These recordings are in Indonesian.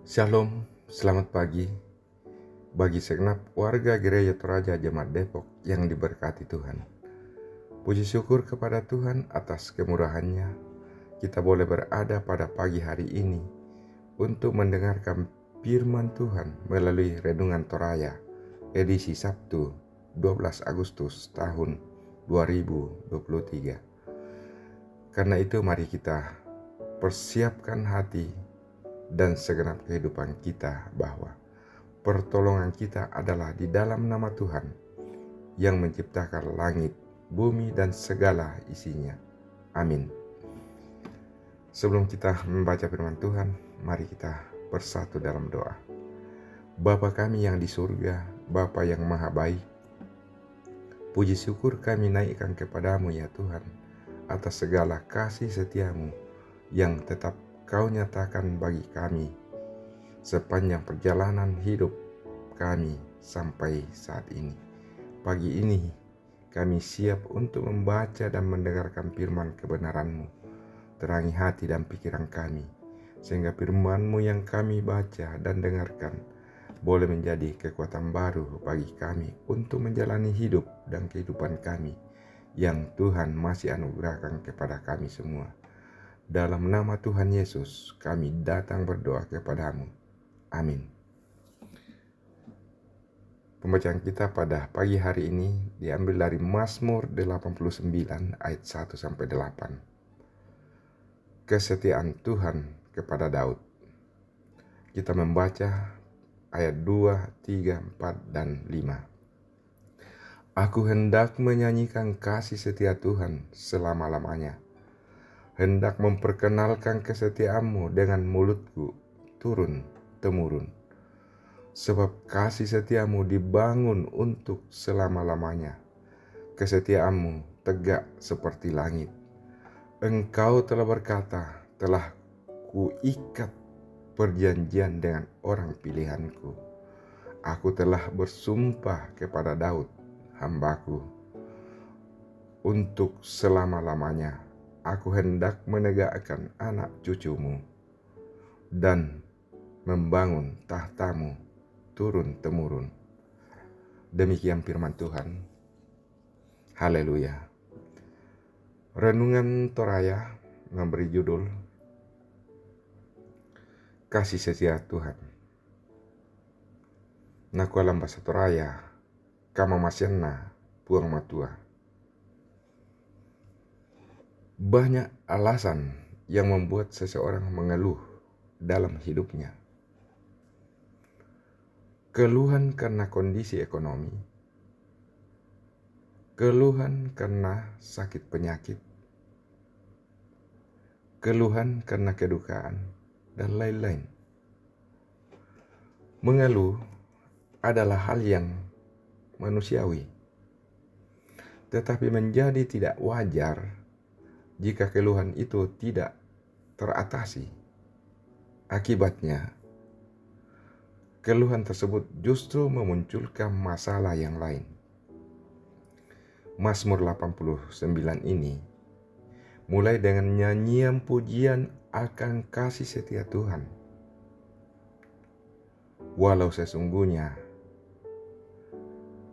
Shalom, selamat pagi bagi segenap warga Gereja Toraja Jemaat Depok yang diberkati Tuhan. Puji syukur kepada Tuhan atas kemurahannya. Kita boleh berada pada pagi hari ini untuk mendengarkan firman Tuhan melalui Renungan Toraya edisi Sabtu 12 Agustus tahun 2023. Karena itu mari kita persiapkan hati dan segenap kehidupan kita bahwa pertolongan kita adalah di dalam nama Tuhan yang menciptakan langit, bumi, dan segala isinya. Amin. Sebelum kita membaca firman Tuhan, mari kita bersatu dalam doa. Bapa kami yang di surga, Bapa yang maha baik, puji syukur kami naikkan kepadamu ya Tuhan, atas segala kasih setiamu yang tetap Kau nyatakan bagi kami sepanjang perjalanan hidup kami sampai saat ini. Pagi ini kami siap untuk membaca dan mendengarkan firman kebenaran-Mu. Terangi hati dan pikiran kami, sehingga firman-Mu yang kami baca dan dengarkan boleh menjadi kekuatan baru bagi kami untuk menjalani hidup dan kehidupan kami yang Tuhan masih anugerahkan kepada kami semua. Dalam nama Tuhan Yesus, kami datang berdoa kepadamu. Amin. Pembacaan kita pada pagi hari ini diambil dari Mazmur 89 ayat 1-8. Kesetiaan Tuhan kepada Daud. Kita membaca ayat 2, 3, 4, dan 5. Aku hendak menyanyikan kasih setia Tuhan selama-lamanya. Hendak memperkenalkan kesetiaan-Mu dengan mulutku turun-temurun. Sebab kasih setiamu dibangun untuk selama-lamanya. Kesetiaanmu tegak seperti langit. Engkau telah berkata, telah kuikat perjanjian dengan orang pilihanku. Aku telah bersumpah kepada Daud, hambaku, untuk selama-lamanya. Aku hendak menegakkan anak cucumu dan membangun tahtamu turun-temurun. Demikian firman Tuhan. Haleluya. Renungan Toraya memberi judul Kasih Setia Tuhan. Nakualam bahasa Toraya, kama masyana puang matua. Banyak alasan yang membuat seseorang mengeluh dalam hidupnya. Keluhan karena kondisi ekonomi, keluhan karena sakit penyakit, keluhan karena kedukaan, dan lain-lain. Mengeluh adalah hal yang manusiawi, tetapi menjadi tidak wajar jika keluhan itu tidak teratasi. Akibatnya, keluhan tersebut justru memunculkan masalah yang lain. Mazmur 89 ini mulai dengan nyanyian pujian akan kasih setia Tuhan. Walau sesungguhnya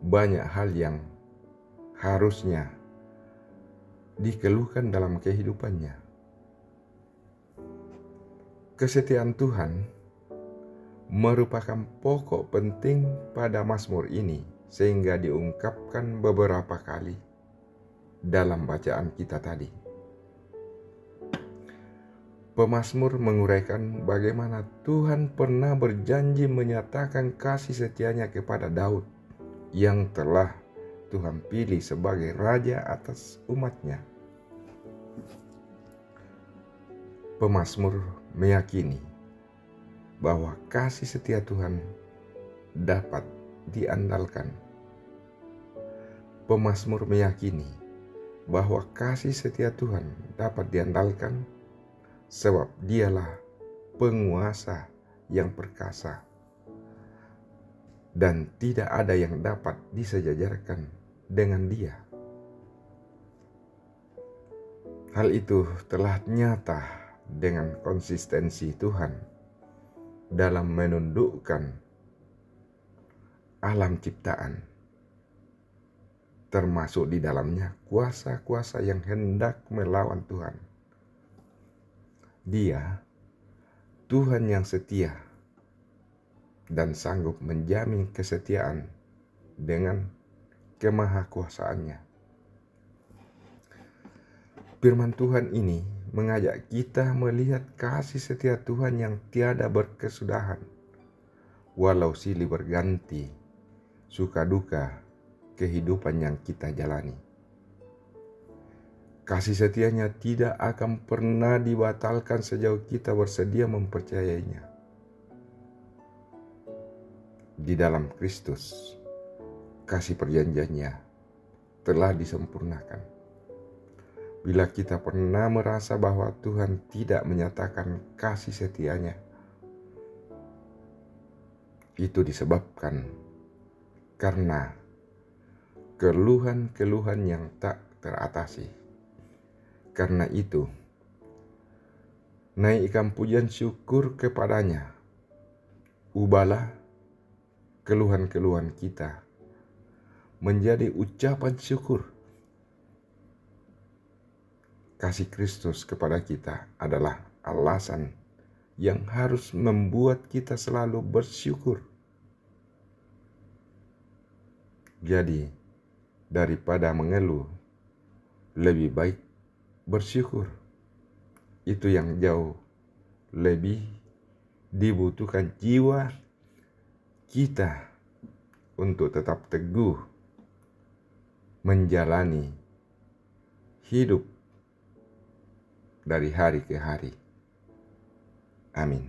banyak hal yang harusnya dikeluhkan dalam kehidupannya. Kesetiaan Tuhan merupakan pokok penting pada Mazmur ini, sehingga diungkapkan beberapa kali dalam bacaan kita tadi. Pemazmur menguraikan bagaimana Tuhan pernah berjanji menyatakan kasih setianya kepada Daud yang telah Tuhan pilih sebagai raja atas umatnya. Pemazmur meyakini bahwa kasih setia Tuhan dapat diandalkan. Pemazmur meyakini bahwa kasih setia Tuhan dapat diandalkan sebab Dialah penguasa yang perkasa dan tidak ada yang dapat disejajarkan dengan Dia. Hal itu telah nyata dengan konsistensi Tuhan dalam menundukkan alam ciptaan, termasuk di dalamnya kuasa-kuasa yang hendak melawan Tuhan. Dia Tuhan yang setia dan sanggup menjamin kesetiaan dengan kemahakuasaannya. Firman Tuhan ini mengajak kita melihat kasih setia Tuhan yang tiada berkesudahan, walau silih berganti suka duka kehidupan yang kita jalani. Kasih setianya tidak akan pernah dibatalkan sejauh kita bersedia mempercayainya. Di dalam Kristus, kasih perjanjiannya telah disempurnakan. Bila kita pernah merasa bahwa Tuhan tidak menyatakan kasih setianya, itu disebabkan karena keluhan-keluhan yang tak teratasi. Karena itu, naikkan pujian syukur kepadanya. Ubahlah keluhan-keluhan kita menjadi ucapan syukur. Kasih Kristus kepada kita adalah alasan yang harus membuat kita selalu bersyukur. Jadi, daripada mengeluh, lebih baik bersyukur. Itu yang jauh lebih dibutuhkan jiwa kita untuk tetap teguh menjalani hidup dari hari ke hari. Amin.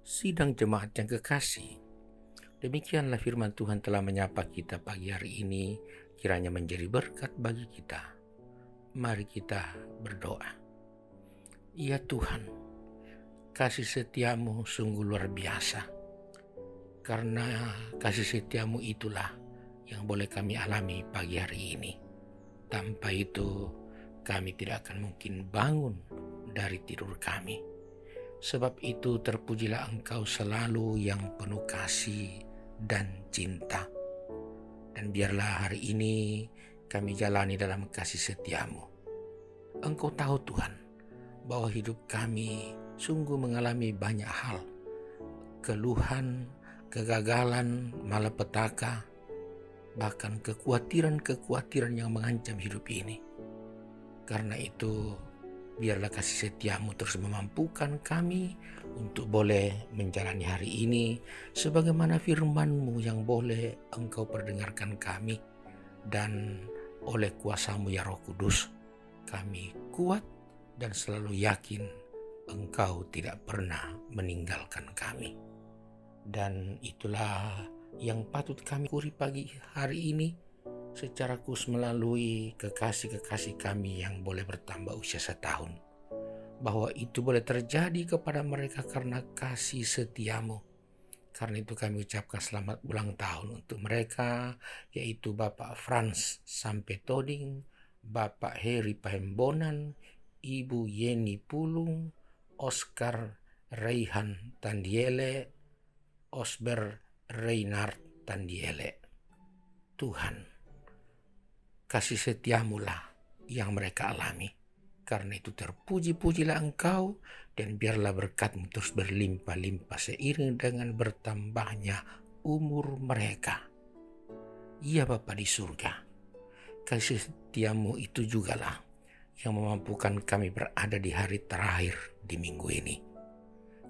Sidang jemaat yang kekasih, demikianlah firman Tuhan telah menyapa kita pagi hari ini, kiranya menjadi berkat bagi kita. Mari kita berdoa. Ya Tuhan, kasih setiamu sungguh luar biasa. Karena kasih setiamu itulah yang boleh kami alami pagi hari ini. Tanpa itu, kami tidak akan mungkin bangun dari tidur kami. Sebab itu terpujilah Engkau selalu yang penuh kasih dan cinta. Dan biarlah hari ini kami jalani dalam kasih setiamu. Engkau tahu Tuhan, bahwa hidup kami sungguh mengalami banyak hal. Keluhan, kegagalan, malapetaka, bahkan kekhawatiran yang mengancam hidup ini. Karena itu, biarlah kasih setiamu terus memampukan kami untuk boleh menjalani hari ini sebagaimana firman-Mu yang boleh Engkau perdengarkan kami. Dan oleh kuasa-Mu ya Roh Kudus, kami kuat dan selalu yakin Engkau tidak pernah meninggalkan kami. Dan itulah yang patut kami syukuri pagi hari ini secara khusus melalui kekasih-kekasih kami yang boleh bertambah usia 1 tahun. Bahwa itu boleh terjadi kepada mereka karena kasih setiamu. Karena itu kami ucapkan selamat ulang tahun untuk mereka, yaitu Bapak Frans Sampai Toding, Bapak Heri Pahembonan, Ibu Yeni Pulung, Oscar Reihan Tandiele, Osber Reinhard Tandiele. Tuhan, kasih setiamulah yang mereka alami. Karena itu terpuji-pujilah Engkau, dan biarlah berkat-Mu terus berlimpah-limpah seiring dengan bertambahnya umur mereka. Ya Bapa di surga, kasih setiamu itu jugalah yang memampukan kami berada di hari terakhir di minggu ini.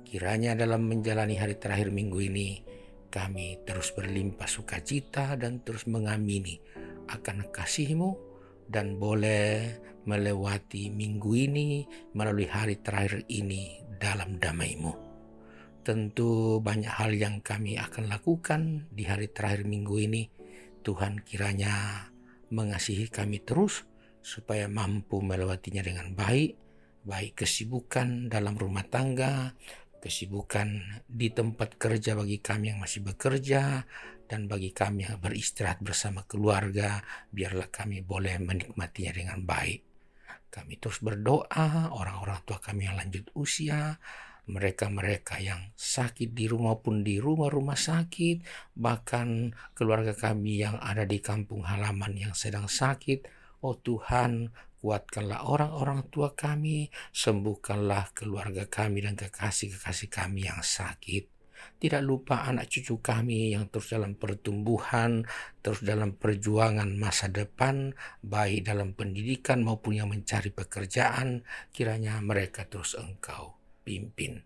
Kiranya dalam menjalani hari terakhir minggu ini, kami terus berlimpah sukacita dan terus mengamini akan kasih-Mu, dan boleh melewati minggu ini melalui hari terakhir ini dalam damai-Mu. Tentu banyak hal yang kami akan lakukan di hari terakhir minggu ini. Tuhan kiranya mengasihi kami terus supaya mampu melewatinya dengan baik kesibukan dalam rumah tangga, kesibukan di tempat kerja bagi kami yang masih bekerja, dan bagi kami yang beristirahat bersama keluarga, biarlah kami boleh menikmatinya dengan baik. Kami terus berdoa, orang-orang tua kami yang lanjut usia, mereka-mereka yang sakit di rumah maupun di rumah-rumah sakit, bahkan keluarga kami yang ada di kampung halaman yang sedang sakit. Oh Tuhan, kuatkanlah orang-orang tua kami, sembuhkanlah keluarga kami dan kekasih-kekasih kami yang sakit. Tidak lupa anak cucu kami yang terus dalam pertumbuhan, terus dalam perjuangan masa depan, baik dalam pendidikan maupun yang mencari pekerjaan, kiranya mereka terus Engkau pimpin.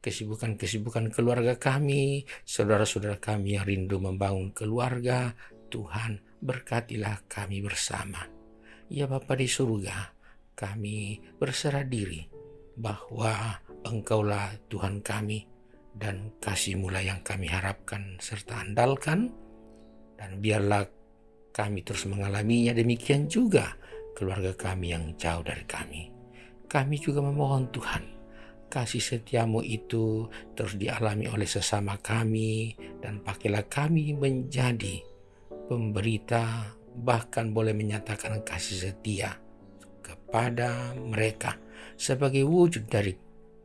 Kesibukan-kesibukan keluarga kami, saudara-saudara kami yang rindu membangun keluarga, Tuhan berkatilah kami bersama. Ya Bapa di surga, kami berserah diri bahwa Engkaulah Tuhan kami, dan kasih-Mu yang kami harapkan serta andalkan, dan biarlah kami terus mengalaminya. Demikian juga keluarga kami yang jauh dari kami. Kami juga memohon Tuhan, kasih setia-Mu itu terus dialami oleh sesama kami, dan pakailah kami menjadi pemberita, bahkan boleh menyatakan kasih setia kepada mereka sebagai wujud dari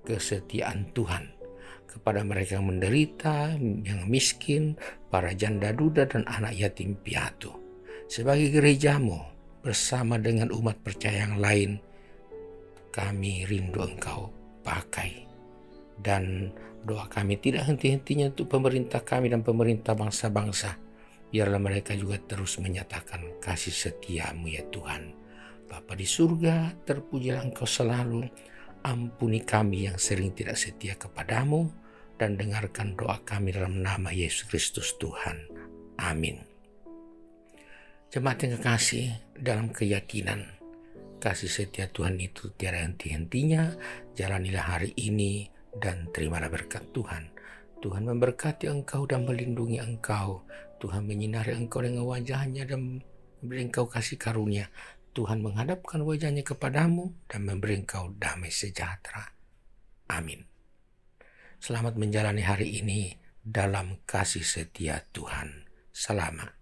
kesetiaan Tuhan kepada mereka yang menderita, yang miskin, para janda duda dan anak yatim piatu. Sebagai gereja-Mu bersama dengan umat percaya yang lain, kami rindu Engkau pakai, dan doa kami tidak henti-hentinya untuk pemerintah kami dan pemerintah bangsa-bangsa. Biarlah mereka juga terus menyatakan kasih setia-Mu ya Tuhan. Bapa di surga, terpujilah Engkau selalu. Ampuni kami yang sering tidak setia kepadamu, dan dengarkan doa kami dalam nama Yesus Kristus Tuhan. Amin. Jemaat yang kekasih, dalam keyakinan kasih setia Tuhan itu tiada henti-hentinya, jalanilah hari ini dan terimalah berkat Tuhan. Tuhan memberkati engkau dan melindungi engkau. Tuhan menyinari engkau dengan wajah-Nya dan memberi engkau kasih karunia. Tuhan menghadapkan wajah-Nya kepadamu dan memberi engkau damai sejahtera. Amin. Selamat menjalani hari ini dalam kasih setia Tuhan. Selamat.